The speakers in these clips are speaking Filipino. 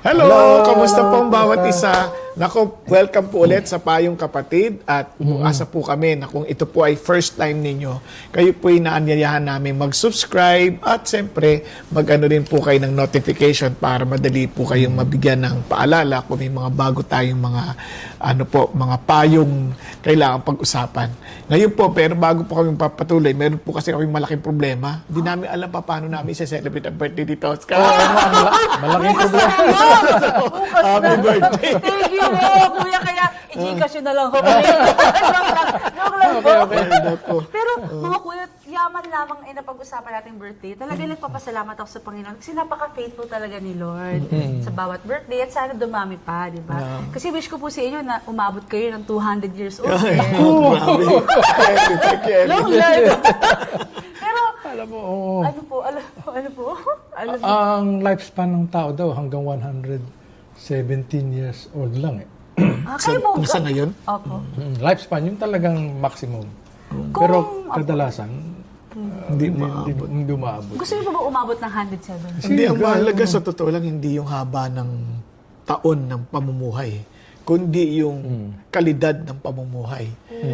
Hello! Kamusta po ang bawat isa? Nako, welcome po ulit sa Payong Kapatid at asa po kami na kung ito po ay first time ninyo, kayo po ay naanyayahan namin mag-subscribe at siyempre mag-ano rin po kayo ng notification para madali po kayong mabigyan ng paalala kung may mga bago tayong mga mga payong kailangan pag-usapan. Ngayon po, pero bago po kami papatuloy, meron po kasi kami malaking problema. Hindi namin alam pa paano namin i-celebrate ang birthday dito. Malaking problema. Happy birthday! Thank you, kuya. Kaya, i-gcash yun na lang ko. Joke lang po. Pero, mga kuya, yaman lamang ay napag-usapan nating birthday. Talaga nagpapasalamat ako sa Panginoon kasi napaka-faithful talaga ni Lord sa bawat birthday at sana dumami pa, di ba? Kasi wish ko po sa inyo na umabot kayo ng 200 years old. Long life! Pero, Alam mo, ano po? ang lifespan ng tao daw hanggang 117 years old lang eh. Kayo po, Kung sa ngayon? Opo. Lifespan, yung talagang maximum. Pero kadalasan, hindi umaabot. Gusto niyo po ba umabot ng 107? Hindi, ang mahalaga sa totoo lang, hindi yung haba ng taon ng pamumuhay, kundi yung kalidad ng pamumuhay.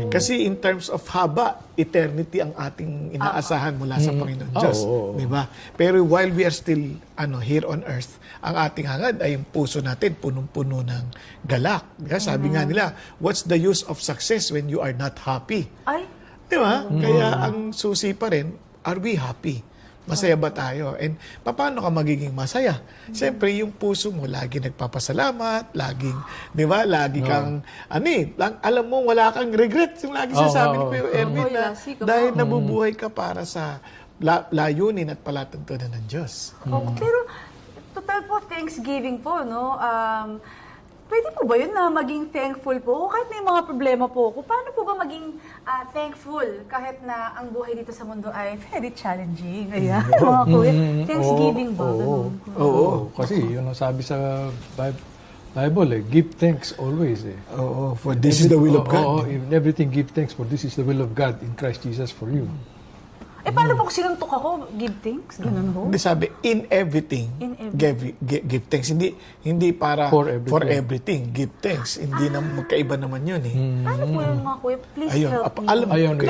Kasi in terms of haba, eternity ang ating inaasahan mula sa Panginoon Diyos. Di ba? Pero while we are still here on earth, ang ating hangad ay yung puso natin punong-puno ng galak. Sabi nga nila, what's the use of success when you are not happy? Ay, Di ba? Kaya ang susi pa rin, are we happy? Masaya ba tayo? And paano ka magiging masaya? Siyempre, yung puso mo lagi nagpapasalamat, laging, di ba? Lagi kang, alam mo, wala kang regret. Yung lagi sinasabi ni Kuya Erwin na dahil nabubuhay ka para sa layunin at palatuntunan ng Diyos. pero total po Thanksgiving po, no? Pwede po ba yun na maging thankful po? Kahit may mga problema po ako, paano po ba maging thankful kahit na ang buhay dito sa mundo ay very challenging? Ayan, mga kuya. Thanksgiving ba? Ganun. Oo. Kasi yun ang sabi sa Bible give thanks always eh. Oo, for this is the will of God. In everything give thanks for this is the will of God in Christ Jesus for you. Paano po kung sinuntok ako, give thanks? Ganun ho? Hindi sabi, in everything, give thanks. Hindi para for everything, give thanks. Hindi na magkaiba naman yun eh. Paano po yung mga kuya? Please help me. Ayun.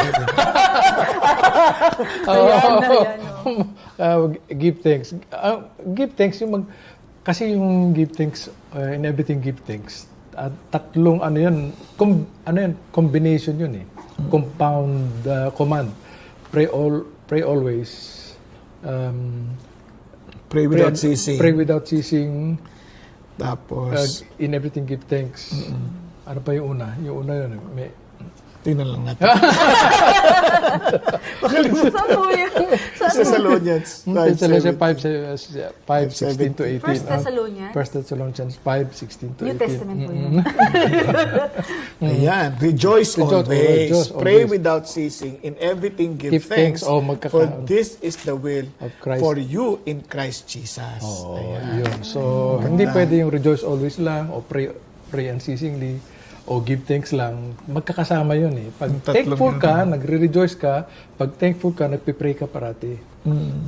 Give thanks. Give thanks yung kasi yung give thanks in everything give thanks. Tatlong combination yun eh. Compound command. Pray always. Pray without ceasing. Pray without ceasing. Tapos, In everything give thanks. Ano pa yung una? Yung una yun. tingnan lang natin. Saan po yun? Sa Thessalonians 5:16 to 18. First Thessalonians? 1 Thessalonians 5:16 to 18. New Testament po yun. Ayan. Rejoice always. Pray without ceasing. In everything give thanks. For this is the will of Christ. for you in Christ Jesus. Yun. So, hindi pwede yung rejoice always lang o pray unceasingly o give thanks lang. Magkakasama yun eh. Pag thankful ka, nagre-rejoice ka. Pag thankful ka, nagpipray ka parati.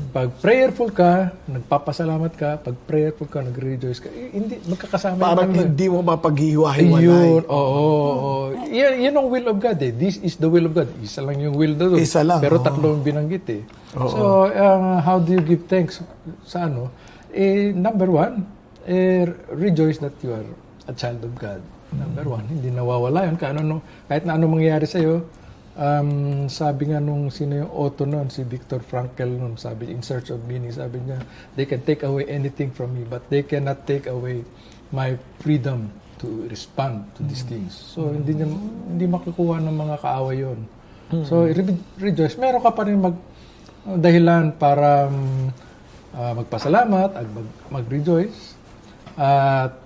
Pag prayerful ka, nagpapasalamat ka. Pag prayerful ka, nagre-rejoice ka. Hindi, magkakasama Parang yun. hindi mo mapaghiwa-hiwalay. Yun, oo. Yan ang will of God eh. This is the will of God. Isa lang yung will doon. Isa lang. Pero tatlong binanggit eh. So, how do you give thanks sa ano? Number one, rejoice that you are a child of God. Number one, hindi nawawala yun. Kahit na ano mangyayari sa'yo, sabi nga nung sino yung author nun, si Viktor Frankl nun, sabi, in search of meaning, sabi niya, they can take away anything from me, but they cannot take away my freedom to respond to these things. So, hindi makukuha ng mga kaaway yun. So, rejoice. Meron ka pa rin dahilan para magpasalamat at mag-rejoice. At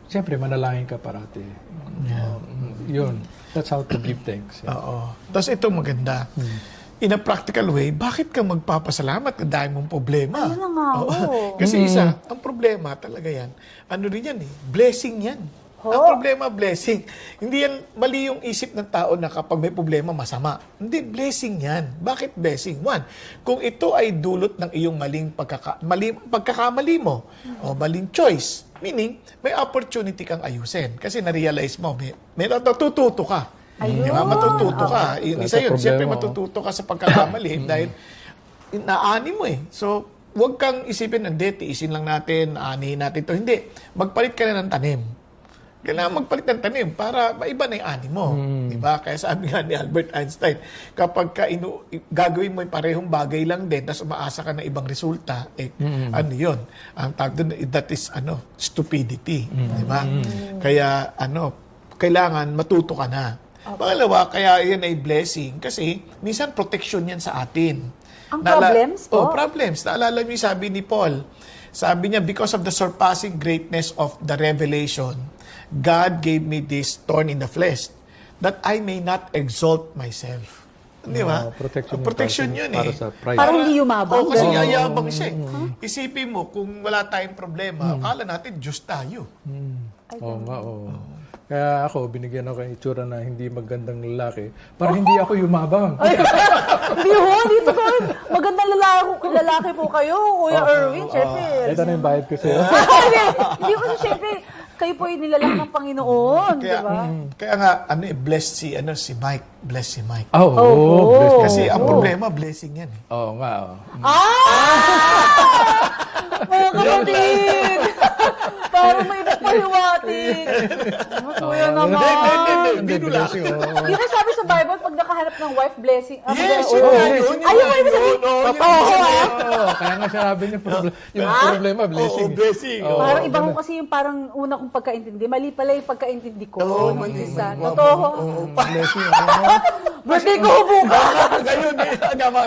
siyempre, manalangin ka parati. Yun. That's how to give thanks. Oo. Tapos ito maganda. In a practical way, bakit ka magpapasalamat kung dahil mong problema? Ayun na nga. Kasi ang problema talaga yan, ano rin yan eh, blessing yan. Ang problema, blessing. Hindi yan, mali yung isip ng tao na kapag may problema, masama. Hindi, blessing yan. Bakit blessing? One, kung ito ay dulot ng iyong maling pagkakamali mo, o maling choice, meaning, may opportunity kang ayusin. Kasi na-realize mo, may natututo ka. Ayun. Di ba? Matututo ka. Yung isa yun, Problema, siyempre matututo ka sa pagkakamali dahil naani mo eh. So, huwag kang isipin, hindi, tiisin lang natin, aanihin natin to. Hindi. Magpalit ka na ng tanim. Kailangan magpalit ng tanim para maiba na yung ani mo. Diba? Kaya sabi nga ni Albert Einstein, kapag gagawin mo yung parehong bagay lang din, tapos umaasa ka ng ibang resulta, ano yun? Ang tawag doon, that is stupidity. Diba? Kaya kailangan matuto ka na. Pangalawa, kaya yan ay blessing kasi minsan protection yan sa atin. Ang problems po? Problems. Naalala niyo yung sabi ni Paul. Sabi niya, because of the surpassing greatness of the revelation, God gave me this thorn in the flesh, that I may not exalt myself. Di ba? Protection yun para eh. sa pride. Para hindi yumabang. Kasi yayabang siya eh. Isipin mo, kung wala tayong problema, akala natin Diyos tayo. Oo nga, oo. Kaya ako, binigyan ako ng itsura na hindi magandang lalaki para hindi ako yumabang. Hindi ho, dito ko. Magandang lalaki po kayo, Kuya Erwin. Siyempre. Ito na yung bayad ko sa'yo. Hindi ko siyempre, kayo po yung nilalang ng Panginoon. Kaya, Diba? kaya nga, blessed si Mike. Blessed si Mike. Oo. Kasi ang problema, blessing yan eh. Oo nga. Mga kapatid! Parang may iba pahiwatig. Kuya naman. Hindi, blessing. Di ba sabi sa Bible, pag nakahanap ng wife, blessing? Yes, yun. yun. Ayun, may ibig sabihin. Kaya nga sinabi niya, yung problema, blessing. Oo, blessing. Parang iba ko kasi yung parang una kong pagkaintindi. Mali pala yung pagkaintindi ko. Oo, Nung mali. isa. Totoo. Blessing. Birthday ko bukas. Ngayon,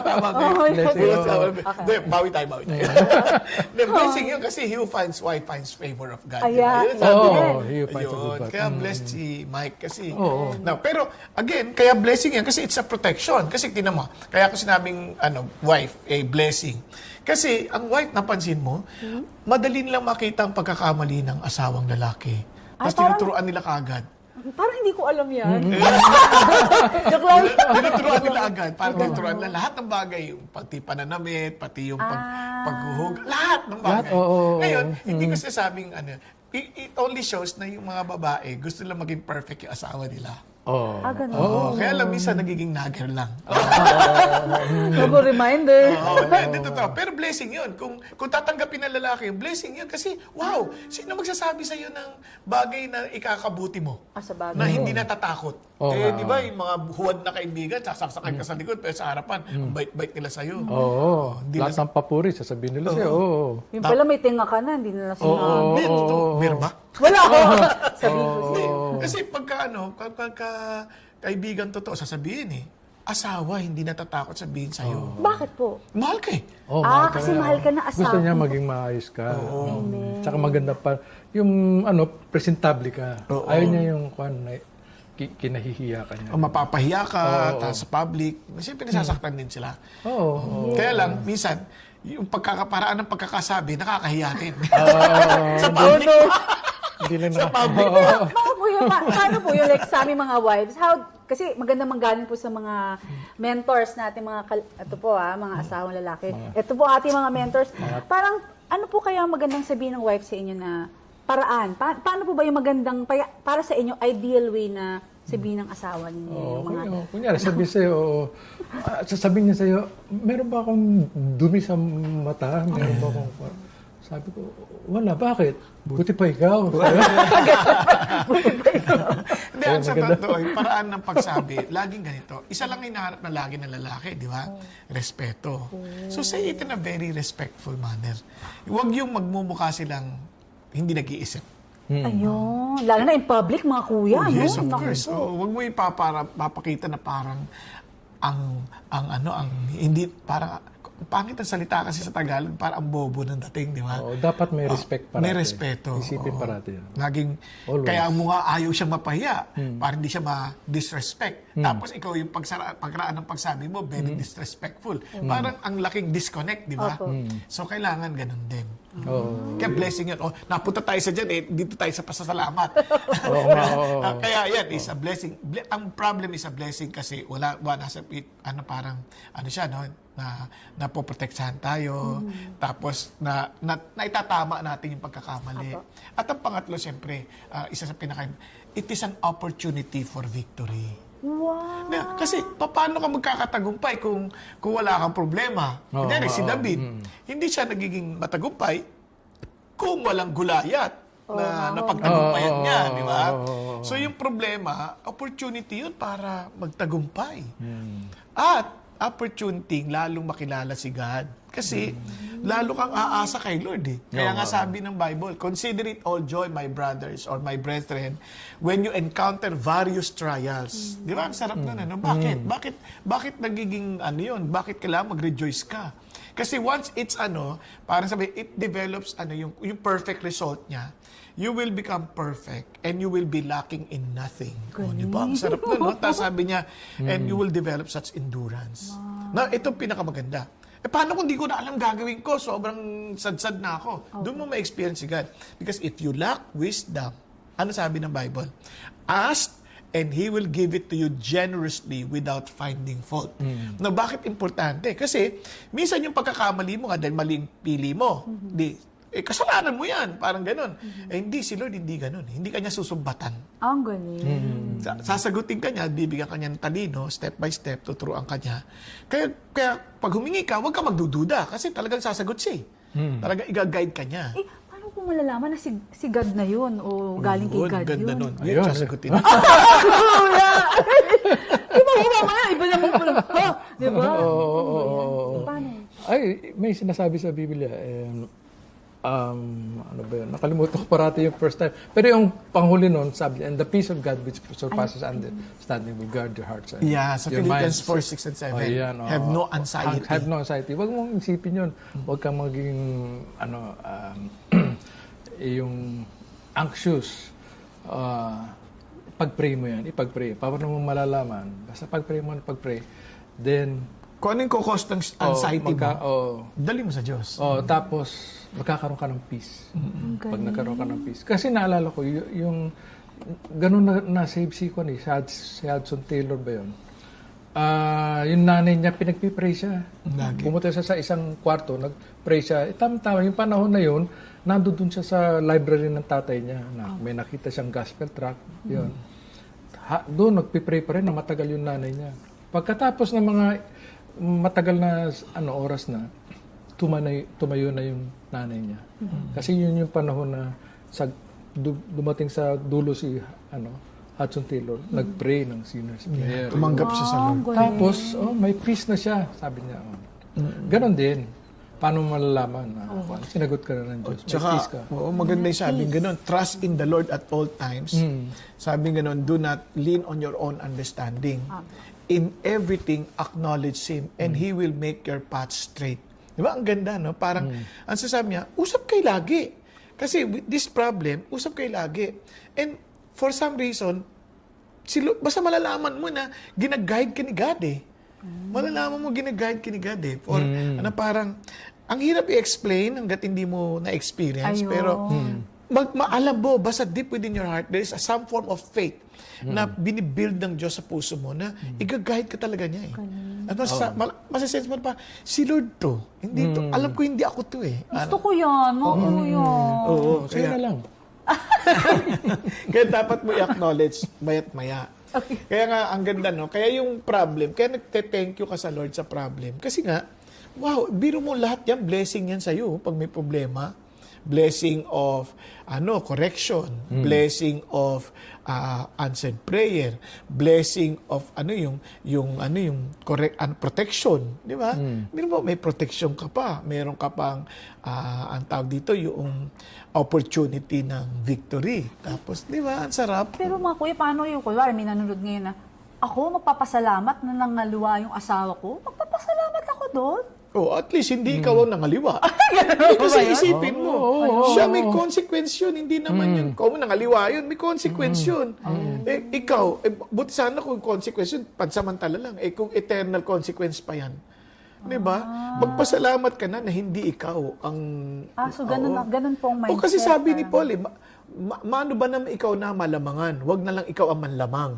tama. Blessing. Hindi, bawi tayo. The blessing yun kasi he who finds wife finds favor of God. Ayan. Yun, sabi Oo, niya. he who finds a good Ayun. wife. Kaya blessed si Mike kasi. No, pero again, kaya blessing yan kasi it's a protection. Kasi tinan mo, kaya ako sinabing wife, a blessing. Kasi ang wife, napansin mo, madali nilang makita ang pagkakamali ng asawang lalaki. Tapos parang- tinuturuan nila kaagad. Parang hindi ko alam yan. Joke lang. Tinuturuan nila agad. Parang tinuturuan nila lahat ng bagay. Yung pati pananamit, pati yung paghuhug. Lahat ng bagay. Ngayon, hindi ko sinasabing it only shows na yung mga babae gusto lang maging perfect yung asawa nila. Ganun. Kaya lang minsan nagiging nagger lang. Bago reminder. Hindi totoo. Pero blessing yun. Kung tatanggapin ng lalaki, blessing yun. Kasi, wow, sino magsasabi sa'yo ng bagay na ikakabuti mo? Sa bagay. Na hindi natatakot. Di ba, yung mga huwad na kaibigan, sasaksakan ka sa likod, pero sa harapan, ang bait-bait nila sa'yo. Lahat ng papuri, sasabihin nila sa'yo. Yung pala may tinga ka na, hindi na sinabi. Hindi, meron ba? Wala ako. Sabihin ko siya. Kasi pagka kaibigan totoo, sasabihin asawa, hindi natatakot sabihin sa'yo. Bakit po? Mahal ka eh. Kasi mahal ka na asawa. Gusto niya maging maayos ka. Tsaka maganda pa. Yung presentable ka. Ayaw niya yung kinahihiya ka niya. O mapapahiya ka, tapos sa public. Siyempre, nasasaktan din sila. Kaya lang, minsan, yung pagkakaparaan ng pagkakasabi, nakakahiya din. Sa public. Hindi lang Sa public. Paano po yung like sa aming mga wives? Kasi maganda manggaling po sa mga mentors natin, ito po mga asawang lalaki. Ito po ating mga mentors. Parang, ano po kaya magandang sabihin ng wife sa inyo na paraan? Paano po ba yung magandang, para sa inyo, ideal way na sabihin ng asawa ninyo? Yung mga, kunyari, sasabihin niya sa'yo, meron ba akong dumi sa mata? Meron ba akong... Sabi ko, wala, bakit? Buti pa ikaw. Hindi, ang sa totoo, yung paraan ng pagsabi, laging ganito. Isa lang hinahanap na lagi ng lalaki, di ba? Respeto. So say it in a very respectful manner. Huwag yung magmumukha silang hindi nag-iisip. ayun. Lalo na in public, mga kuya. Yes, of no? course. Huwag mo papakita na parang hindi, parang, pangit ang salita kasi sa Tagalog, parang ang bobo ng dating, di ba? Dapat may respect parati. May respeto. Isipin parati. Laging, Always. kaya mo nga ayaw siyang mapahiya, para hindi siya ma-disrespect. Tapos ikaw yung pagkaraan ng pagsabi mo, very disrespectful. Parang ang laking disconnect, di ba? Opo. So, kailangan ganun din. Oo. Kaya blessing yan. Oh, napunta tayo sa dyan, dito tayo sa pasasalamat. Oo nga, oo. Kaya yan, is a blessing. Ang problem is a blessing kasi wala nasa, parang, siya, no? Napoprotektahan tayo, tapos naitatama natin yung pagkakamali. At ang pangatlo, siyempre, isa sa it is an opportunity for victory. Wow. Kasi paano ka magkakatagumpay kung wala kang problema? Kunyari, si David, hindi siya nagiging matagumpay kung walang gulayat na napagtagumpayan niya, di ba? So yung problema, opportunity yun para magtagumpay. At opportunity lalong makilala si God. Kasi lalo kang aasa kay Lord eh. Kaya nga sabi ng Bible, consider it all joy, my brothers or my brethren, when you encounter various trials. Di ba? Ang sarap nun, ano? Bakit? Bakit nagiging yun? Bakit kailangan mag-rejoice ka? Kasi once it's parang sabi, it develops yung perfect result niya, you will become perfect and you will be lacking in nothing. O, di ba? Ang sarap nun, no? Tapos sabi niya, and you will develop such endurance. Na ito pinakamaganda. Paano kung di ko na alam gagawin ko? Sobrang sad-sad na ako. Doon mo ma-experience si God. Because if you lack wisdom, ano sabi ng Bible? Ask and He will give it to you generously without finding fault. Na bakit importante? Kasi minsan yung pagkakamali mo nga dahil maling pili mo. Kasalanan mo yan. Parang ganun. Hindi, si Lord hindi ganun. Hindi kanya susumbatan. Ang galing. Sasagutin ka niya, bibigyan ka niya ng talino, step by step, tuturuan ka niya. Kaya pag humingi ka, huwag ka magdududa kasi talagang sasagot siya. Talagang i-guide ka niya. Paano kung malalaman na si God na yun o galing kay God ganda yun? nun. Ayun. Yun, sasagutin. Iba na, iba naman pala. Di ba? Paano? Ay, may sinasabi sa Biblia, ano ba yun? Nakalimutan ko parati yung first time. Pero yung panghuli nun, sabi, and the peace of God which surpasses understanding will guard your hearts. Yeah, sa your Philippians minds. 4, 6, and 7. Ayan, Have no anxiety. Have no anxiety. Huwag mong isipin yun. Huwag kang maging, yung anxious. Pag-pray mo yan. Ipag-pray. Paano mo malalaman? Basta pag-pray mo, then, Kung ano yung kukos ng anxiety mo, dali mo sa Diyos. Tapos, magkakaroon ka ng peace. Pag nagkaroon ka ng peace. Kasi naalala ko, yung ganun na-save si Juan si Hudson Taylor ba yun? Yung nanay niya, pinagpipray siya. Pumunta siya sa isang kwarto, nag-pray siya. Tama-tama, yung panahon na yun, nandun siya sa library ng tatay niya. May nakita siyang gospel tract. Yun. Doon, nagpipray pa rin na matagal yung nanay niya. Pagkatapos ng mga matagal na oras na, tumayo na yung nanay niya. Kasi yun yung panahon na dumating sa dulo si Hudson Taylor, nag-pray ng sinner's prayer. Tumanggap siya sa Lord. Tapos, may peace na siya, sabi niya. Ganon din. Paano malalaman na sinagot ka na ng Diyos? May peace ka. Maganda yung sabing ganun. Trust in the Lord at all times. Sabing ganun, do not lean on your own understanding. In everything, acknowledge Him and He will make your path straight. Di ba? Ang ganda, no? Parang, ang sasabi niya, usap kayo lagi. Kasi with this problem, usap kayo lagi. And for some reason, basta malalaman mo na ginaguide ka ni God eh. Malalaman mo ginaguide ka ni God eh. For, parang, ang hirap i-explain hanggat hindi mo na-experience. Ayun. Pero, maalam mo, basta deep within your heart, there is some form of faith na binibuild ng Diyos sa puso mo na i-guide ka talaga niya eh. At masasense mo pa, si Lord to. Hindi to. Alam ko hindi ako to eh. Gusto ko yan. Oo, Sa'yo kaya, na lang. kaya dapat mo i-acknowledge maya't maya. Kaya nga, ang ganda, no? Kaya yung problem, kaya nagte-thank you ka sa Lord sa problem. Kasi nga, wow, biro mo lahat yan, blessing yan sa'yo pag may problema. Blessing of correction, blessing of answered prayer, blessing of yung correct protection, di ba? May protection ka pa, meron ka pang ang tawag dito yung opportunity ng victory. Tapos, di ba, ang sarap. Pero mga kuya, paano yung kunwari, may nanonood ngayon na ako magpapasalamat na nangaluwa yung asawa ko? Magpapasalamat ako doon? At least hindi ikaw ang nangaliwa. Hindi kasi isipin mo. Siya may consequence yun. Hindi naman yun. Ikaw nangaliwa yun. May consequence yun. Ikaw, buti sana kung consequence yun, pansamantala lang. Kung eternal consequence pa yan, Di ba? Magpasalamat ka na hindi ikaw ang... So ganun pong mindset. O kasi sabi ni Paul, maano ba naman ikaw na malamangan? Huwag na lang ikaw ang manlamang.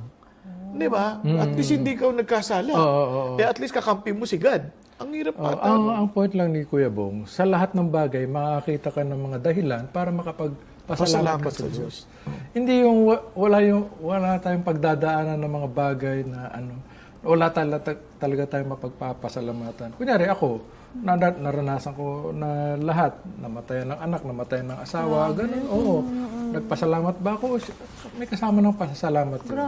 Di ba? At least hindi ikaw nagkasala. At least kakampi mo si God. Ang hirap ang point lang ni Kuya Bong, sa lahat ng bagay, makakita ka ng mga dahilan para makapagpasalamat ka sa Diyos. Hindi yung wala tayong pagdadaanan ng mga bagay na wala talaga tayong mapagpapasalamatan. Kunyari ako, naranasan ko na lahat, namatayan ng anak, namatayan ng asawa, ganun, nagpasalamat ba ako? May kasama ng pasasalamat yun.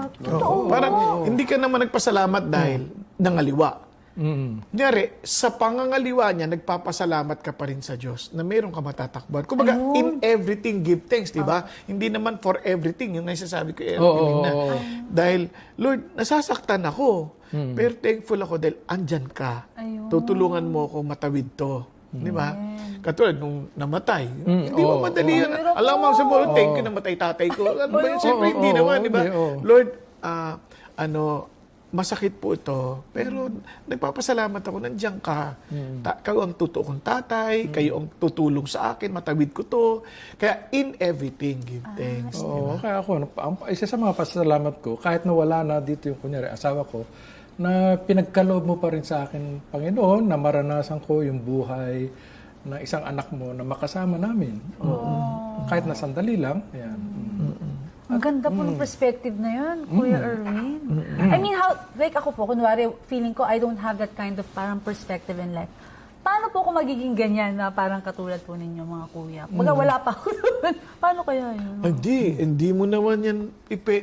Parang hindi ka naman nagpasalamat dahil nangaliwa. Kunyari, sa pangangaliwa niya, nagpapasalamat ka pa rin sa Diyos na meron ka matatakbuhan. Kumbaga, in everything, give thanks, di ba? Hindi naman for everything, yung naisasabi ko, dahil, Lord, nasasaktan ako, pero thankful ako dahil andyan ka. Tutulungan mo ako matawid to. Di ba? Katulad nung namatay. Hindi mo madali yun. Alam mo, siguro, thank you, namatay tatay ko. Ano ba yun? Siyempre, hindi naman, di ba? Lord, masakit po ito, pero nagpapasalamat ako, nandiyan ka. Kayo ang totoo kong tatay, kayo ang tutulong sa akin, matawid ko to. Kaya in everything, give thanks. Kaya ako, isa sa mga pasasalamat ko, kahit na wala na dito yung kunyari, asawa ko, na pinagkaloob mo pa rin sa akin, Panginoon, na maranasan ko yung buhay ng isang anak mo na makasama namin. Kahit na sandali lang, yan. Ang ganda po ng perspective na yun, Kuya Erwin. I mean, like ako po, kunwari, feeling ko I don't have that kind of parang perspective in life. Paano po ako magiging ganyan na parang katulad po ninyo, mga kuya? Baga wala pa ako doon. Paano kaya yun? Hindi mo naman yan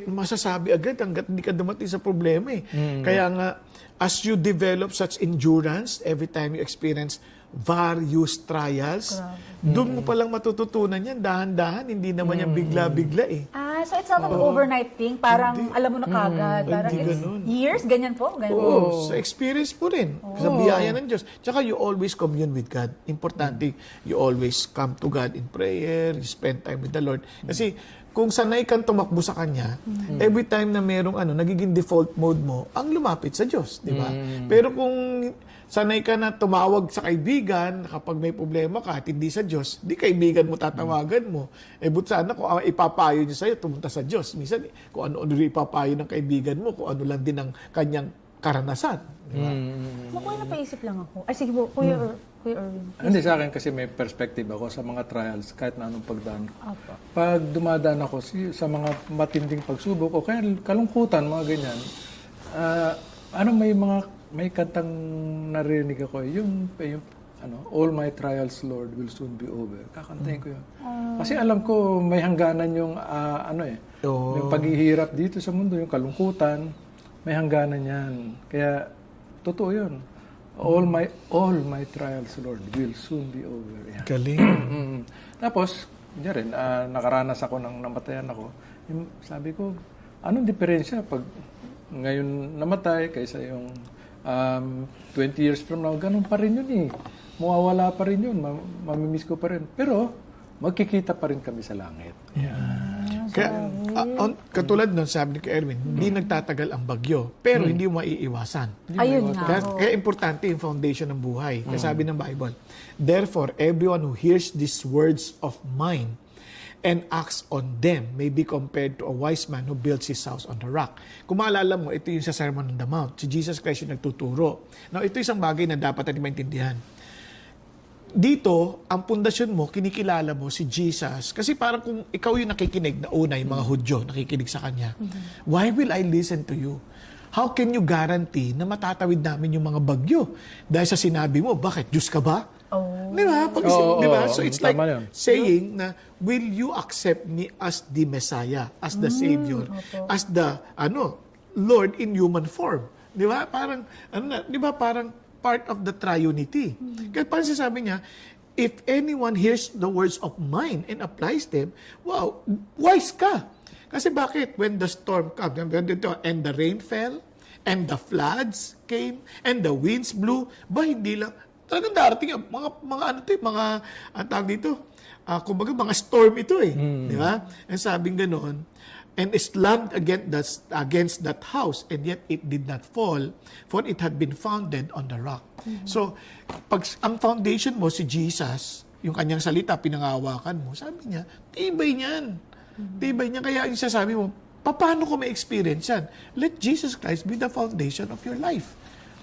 masasabi agad hanggat hindi ka dumating sa problema eh. Kaya nga, as you develop such endurance, every time you experience various trials, doon mo palang matututunan yan, dahan-dahan, hindi naman yan bigla-bigla eh. So it's not an overnight thing, parang alam mo na kagad. Parang it's years, ganyan po? Sa experience po rin, sa biyaya ng Diyos. Tsaka you always commune with God. Importante, you always come to God in prayer, you spend time with the Lord. Kasi kung sanay kang tumakbo sa Kanya, every time na merong nagiging default mode mo, ang lumapit sa Diyos, di ba? Pero kung sanay ka na tumawag sa kaibigan kapag may problema ka at hindi sa Diyos, di kaibigan mo tatawagan mo. But sana kung ipapayo niya sa'yo, tumunta sa Diyos. Minsan, kung ano-ano ipapayo ng kaibigan mo, kung ano lang din ang kanyang karanasan. Di ba? Kuya, napaisip lang ako. Ay, sige po, Kuya Erwin. Hindi, sa akin kasi may perspective ako sa mga trials, kahit na anong pagdaan. Pag dumadaan ako sa mga matinding pagsubok o kaya kalungkutan, mga ganyan, may kantang narinig ako, yung all my trials, Lord, will soon be over. Kakantayin ko yun. Kasi alam ko, may hangganan yung, yung paghihirap dito sa mundo, yung kalungkutan, may hangganan yan. Kaya, totoo yun. All my trials, Lord, will soon be over. Yan. Galing. Tapos, hindi rin, nakaranas ako nang namatayan ako. Sabi ko, anong diferensya pag ngayon namatay kaysa yung 20 years from now, ganun pa rin yun eh. Mawawala pa rin yun, mamimiss ko pa rin. Pero, magkikita pa rin kami sa langit. Kaya, katulad nun, sabi ni Erwin, hindi nagtatagal ang bagyo, pero hindi mo maiiwasan. Ayun nga. Kaya importante yung foundation ng buhay. Kaya sabi ng Bible, therefore, everyone who hears these words of mine and acts on them may be compared to a wise man who builds his house on the rock. Kung maalala mo, ito yung sa Sermon on the Mount. Si Jesus Christ yung nagtuturo. Now, ito isang bagay na dapat natin maintindihan. Dito, ang pundasyon mo, kinikilala mo si Jesus. Kasi parang kung ikaw yung nakikinig na una, yung mga Hudyo, nakikinig sa Kanya, why will I listen to you? How can you guarantee na matatawid namin yung mga bagyo? Dahil sa sinabi mo, bakit? Diyos ka ba? Di ba? Di ba? So it's like saying na, will you accept me as the Messiah, as the Savior, as the Lord in human form? Di ba? Parang, di ba? Parang part of the triunity. Kaya parang sasabi niya, if anyone hears the words of mine and applies them, wow, wise ka. Kasi bakit? When the storm comes, and the rain fell, and the floods came, and the winds blew, hindi lang, talagang darating ang tawag dito, kumbaga mga storm ito eh. Di ba? And sabing ganoon, and slammed against that house, and yet it did not fall, for it had been founded on the rock. So, pag ang foundation mo si Jesus, yung kanyang salita, pinangawakan mo, sabi niya, tibay niyan. Tibay niya. Kaya yung sasabi mo, paano ko ma-experience yan? Let Jesus Christ be the foundation of your life.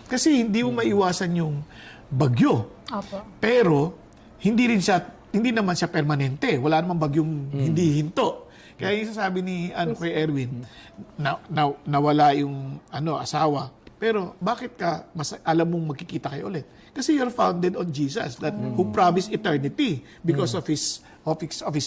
Kasi hindi mo maiwasan yung bagyo. Opo. Pero, hindi naman siya permanente. Wala namang bagyong hindi hinto. Kaya yung sasabi ni Kuya Erwin, nawala yung asawa. Pero bakit ka alam mong magkikita kayo ulit? Kasi you're founded on Jesus that who promised eternity because of his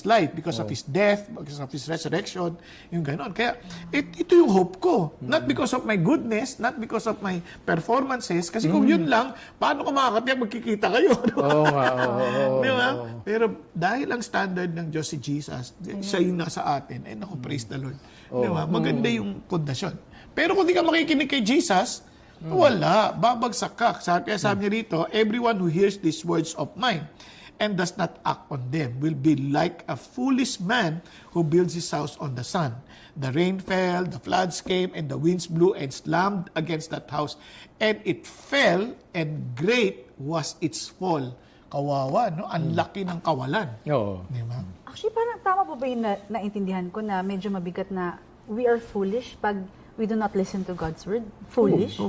life, because of his death, because of his resurrection, yung ganon. Kaya ito yung hope ko. Not because of my goodness, not because of my performances, kasi kung yun lang, paano ka makakatiyak magkikita kayo? Oo nga, Di ba? Pero dahil ang standard ng Diyos si Jesus, siya yung nasa atin, ay naku, praise the Lord. Di ba? Maganda yung pundasyon. Pero kung di ka makikinig kay Jesus, wala, babagsak ka. Kaya sabi niya rito, everyone who hears these words of mine and does not act on them will be like a foolish man who builds his house on the sun. The rain fell, the floods came, and the winds blew and slammed against that house. And it fell, and great was its fall. Kawawa, no? Ang laki ng kawalan. Oo. Di ba? Actually, parang tama po ba yung naintindihan ko na medyo mabigat na we are foolish pag we do not listen to God's word? Foolish?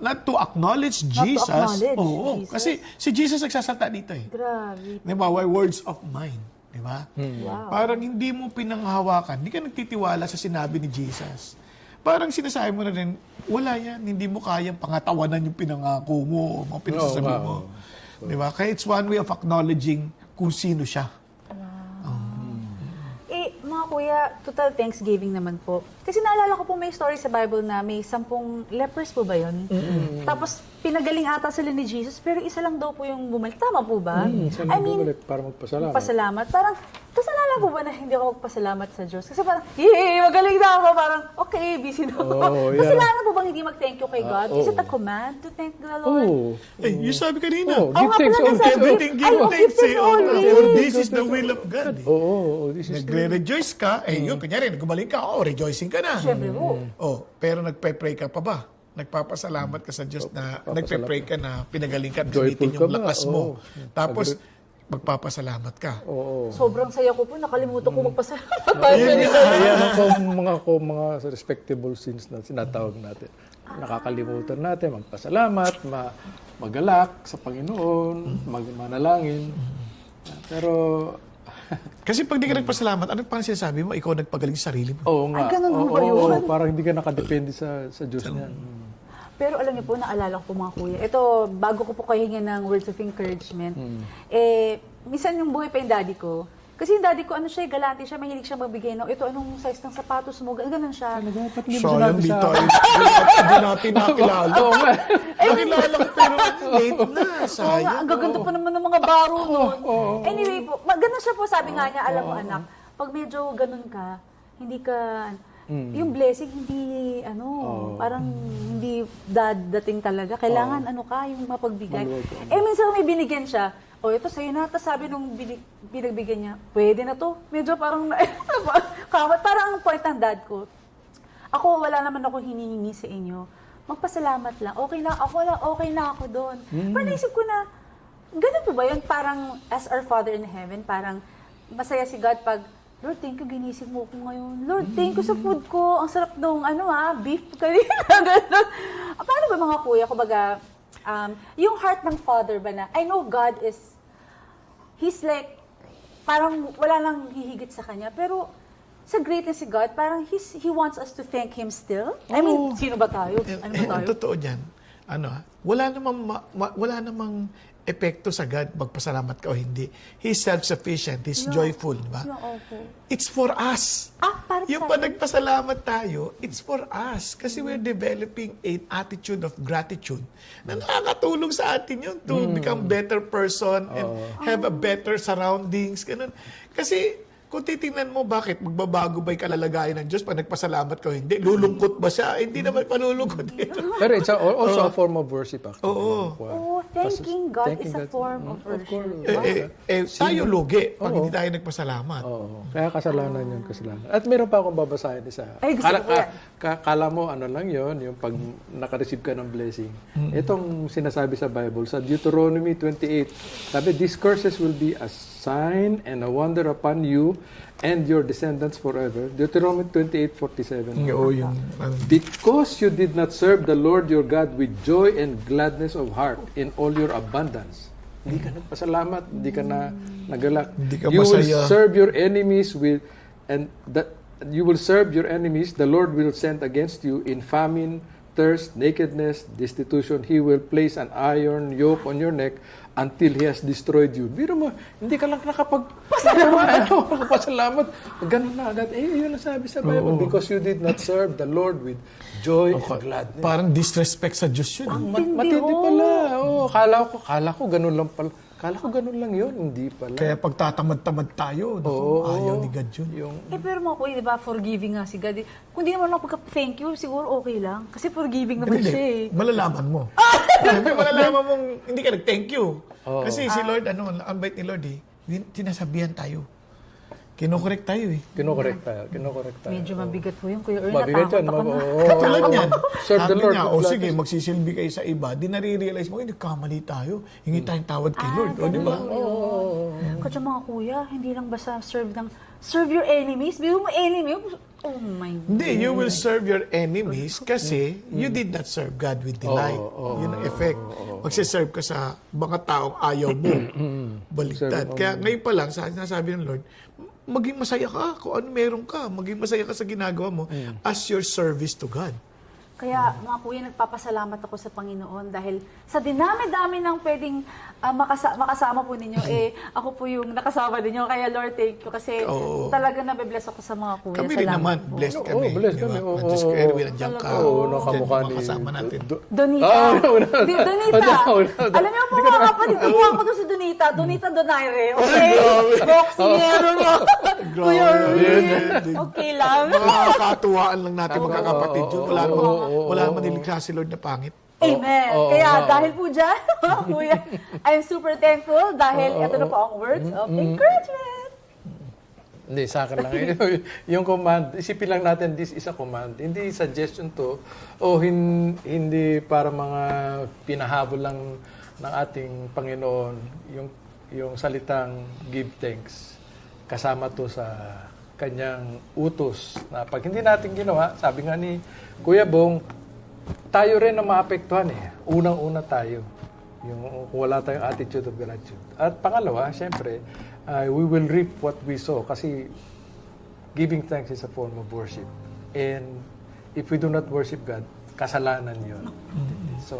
Not to acknowledge Not to Jesus. acknowledge Oo. Jesus. Kasi si Jesus nagsasalta dito eh. Grabe. Di ba? Words of mine. Di ba? Wow. Parang hindi mo pinanghahawakan. Hindi ka nagtitiwala sa sinabi ni Jesus. Parang sinasabi mo na rin, wala yan. Hindi mo kayang pangatawanan yung pinangako mo, mga pinasasabi Oo, mo. Di ba? Kaya it's one way of acknowledging kung sino siya. Mga kuya, total Thanksgiving naman po. Kasi naalala ko po may story sa Bible na may 10 lepers po ba yun? Tapos pinagaling ata sila ni Jesus, pero isa lang daw po yung bumalik. Tama po ba? I mean, para magpasalamat. Pasalamat. Parang, kasalanan po ba na hindi ako magpasalamat sa Diyos? Kasi parang, yay, magaling na ako. Parang, okay, busy na ako. Oh, yeah. Kasalanan po bang hindi mag-thank you kay God? Is it a command to thank the Lord? Oo. Eh, you sabi kanina. Oh, give thanks pala, always. nasabi. Everything give Ay, thanks. give always. For this is the will of God. Oo, this is Nagre-rejoice ka, yun, kunyari, gumaling ka, rejoicing ka na. Siyempre po. Pero nagpe-pray ka pa ba? Nagpapasalamat ka sa Diyos na nagpe-pray ka na pinagaling ka at Joyful gamitin ka yung ba? lakas mo. Oo. Tapos, magpapasalamat ka. Oo. Sobrang saya ko po. Nakalimutan ko magpasalamat. Ayan ako mga respectable sins na sinatawag natin. Nakakalimutan natin magpasalamat, magalak sa Panginoon, manalangin. Pero Kasi pag di ka nagpasalamat, ano pang sinasabi mo? Ikaw nagpagaling sa sarili mo. oo nga. Ay, ganun ho ba yun? Oo, parang hindi ka nakadepende sa Diyos niyan. Pero alam niyo po, naalala ko po mga kuya. Ito, bago ko po kayo hingin ng words of encouragement, minsan yung buhay pa yung daddy ko. Kasi yung daddy ko, galante siya, mahilig siya magbigay ng, ito, anong size ng sapatos mo, ganun siya. Ba't hindi mo Sayang sinabi dito. sa... Hindi natin nakilala. Oo nga. Nakilala ko pero late na. Oo nga, Sayang. ang gaganda pa naman ng mga baro nun. Anyway po, ganun siya po, sabi nga niya, alam mo anak, pag medyo ganun ka, hindi ka, yung blessing, hindi, parang hindi dadating talaga. Kailangan, yung mapagbigay. Minsan may binigyan siya, ito sa'yo na. Tapos sabi nung binagbigyan niya, pwede na to. Medyo parang, kamot. Parang ang point ng dad ko, ako, wala naman ako hinihingi sa inyo. Magpasalamat lang. Okay na ako doon. Pero naisip ko na, ganun po ba yun? Parang, as our Father in Heaven, parang masaya si God pag, Lord, thank you, ginising mo ko ngayon. Lord, thank you sa food ko. Ang sarap nung, beef kanina. Ganun. Paano ba mga kuya? Kumbaga, yung heart ng Father ba na, I know God is, He's like, parang wala nang hihigit sa Kanya. Pero, sa greatness si God, parang He wants us to thank Him still. I mean, sino ba tayo? Ano ba Ang tayo? totoo dyan, wala namang epekto sa God, magpasalamat ka o hindi. He's self-sufficient, He's joyful, di ba? It's for us. Para Yung sa pa nagpasalamat tayo, it's for us. Kasi we're developing an attitude of gratitude na nakakatulong sa atin yun to become better person and have a better surroundings. Ganun. Kasi kung titingnan mo, bakit magbabago ba yung kalalagayan ng Diyos pag nagpasalamat ka o hindi? Lulungkot ba siya? Hindi naman palulungkot. Pero it's also a form of worship actually. Oo. Oh, thanking God is a form of Of course. worship. Tayo lugi pag hindi tayo nagpasalamat. Oo. Kaya kasalanan yun, kasalanan. At meron pa akong babasahin isa. Ay, gusto ko yan. Kala mo ano lang yun, yung pag nakareceive ka ng blessing. Itong sinasabi sa Bible, sa Deuteronomy 28, sabi, "These curses will be a sign and a wonder upon you and your descendants forever." Deuteronomy 28:47. Oo, yung Because you did not serve the Lord your God with joy and gladness of heart in all your abundance. Hindi ka nagpasalamat, hindi ka na nagalak. Hindi ka You will masaya. serve your enemies with, and that you will serve your enemies, the Lord will send against you in famine, thirst, nakedness, destitution. He will place an iron yoke on your neck until He has destroyed you. Biro mo, hindi ka lang nakapagpasalamat. Ganun na agad. Yun ang sabi sa Bible. Because you did not serve the Lord with joy and gladness. parang disrespect sa Diyos yun. Matindi pala. Oh, kala ko ganun lang pala. Kala ko ganun lang yun. Hindi pala. Kaya pag tatamad-tamad tayo, ayaw ni God yun. Pero mga kuya, di ba, forgiving nga si God. Kung di naman lang pagka-thank you, siguro okay lang. Kasi forgiving naman siya eh. Malalaman mo. Malalaman mong hindi ka nag-thank you. Kasi si Lord, ang bait ni Lord sinasabihan tayo. Kinokorek tayo eh. Kinokorek tayo. Medyo mabigat po yung kuya Earl. Mabigat yan. Natakot ako na. Katulad niyan. Serve the Sabi Lord. niya, sige, magsisilbi kayo sa iba. Di nare-realize mo, nagkamali tayo. Hingi tayong tawad kay Lord. O, di ba? Kasi mga kuya, hindi lang basta serve your enemies. Biro mo enemy. Oh my God. Hindi, you will serve your enemies kasi you did not serve God with delight. Yun ang effect. Magsiserve ka sa mga taong ayaw mo. Baliktad. Kaya ngayon pa lang, sinasabi ng Lord, maging masaya ka kung ano meron ka. Maging masaya ka sa ginagawa mo as your service to God. Kaya mga kuya, nagpapasalamat ako sa Panginoon dahil sa dinami-dami ng pwedeng makasama po ninyo, ako po yung nakasama ninyo. Kaya Lord, thank you. Kasi talaga nabibless ako sa mga kuya. Kami rin Salamat naman, po. blessed kami. blessed di ba? kami. Diyos ko, Erwin, nandiyan ka. Nakamukha Diyan, ni... makasama natin. Donita. Donita. Alam niyo po mga kapatid, kuha ko doon si Donita. Donita Donaire. Okay? Boxingero niyo. Kuya Erwin. Okay lang. Makakatuwaan lang natin mga kapatid yun. Wala naman nilikha si Lord na pangit. Amen. Kaya dahil po dyan, mga kuya, I'm super thankful dahil ito na po ang words of encouragement. Hindi, sa akin lang. Yung command, isipin lang natin, this is a command. Hindi suggestion to, hindi para mga pinahabol lang ng ating Panginoon, yung salitang give thanks. Kasama to sa kanyang utos na pag hindi natin ginawa, sabi nga ni Kuya Bong, tayo rin ang maapektuhan eh. Unang-una tayo. Yung kung wala tayong attitude of gratitude. At pangalawa, syempre, we will reap what we sow kasi giving thanks is a form of worship. And if we do not worship God, kasalanan yun. So,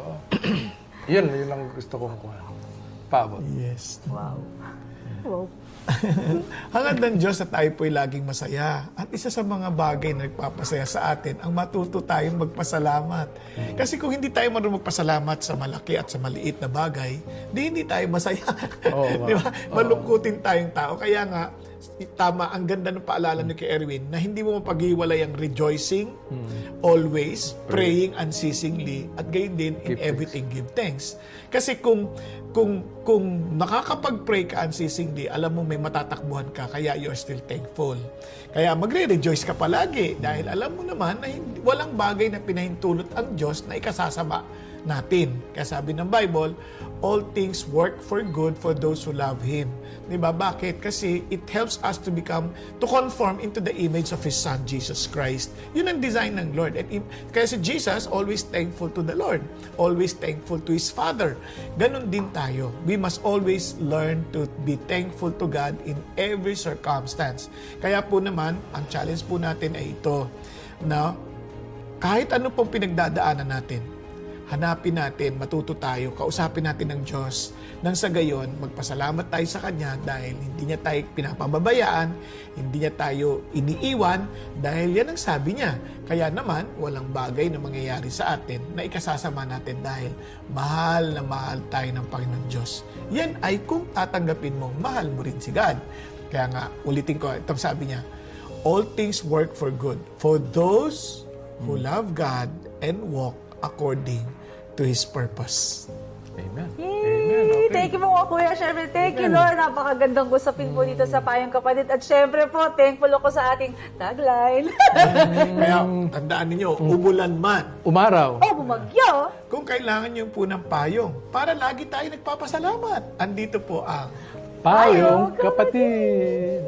yun lang gusto kong kuha. Paabot. Yes. Wow. Wow. Hangad ng Diyos na tayo po'y laging masaya. At isa sa mga bagay na nagpapasaya sa atin, ang matuto tayong magpasalamat. Kasi kung hindi tayo marunong magpasalamat sa malaki at sa maliit na bagay, hindi tayo masaya. Di ba? Malungkutin tayong tao. Kaya nga, tama, ang ganda ng paalala ni kay Erwin na hindi mo mapag-iwalay ang rejoicing, always, praying unceasingly, at gayon din in everything give thanks. Kasi kung nakakapag-pray ka unceasingly, alam mo may matatakbuhan ka, kaya you're still thankful. Kaya magre-rejoice ka palagi dahil alam mo naman na walang bagay na pinahintulot ang Diyos na ikasasama natin. Kaya sabi ng Bible, all things work for good for those who love Him. Diba? Bakit? Kasi it helps us to conform into the image of His Son, Jesus Christ. Yun ang design ng Lord. Kaya si Jesus, always thankful to the Lord. Always thankful to His Father. Ganon din tayo. We must always learn to be thankful to God in every circumstance. Kaya po naman, ang challenge po natin ay ito, na kahit ano pong pinagdadaanan natin, hanapin natin, matuto tayo, kausapin natin ng Diyos, nang sa gayon, magpasalamat tayo sa Kanya dahil hindi niya tayo pinapababayaan, hindi niya tayo iniiwan, dahil yan ang sabi niya. Kaya naman, walang bagay na mangyayari sa atin na ikasasama natin dahil mahal na mahal tayo ng Panginoon Diyos. Yan ay kung tatanggapin mong mahal mo rin si God. Kaya nga, ulitin ko, ito sabi niya, all things work for good for those who love God and walk according to His purpose. Amen. Yay! Thank you po mga kuya. Syempre, thank you Lord. Napakagandang usapin po dito sa Payong Kapatid. At syempre po, thankful ako sa ating tagline. Kaya, tandaan ninyo, umulan man, Umaraw. Oh, bumagyo! kung kailangan niyo po ng payong, para lagi tayo nagpapasalamat. Andito po ang Payong Kapatid.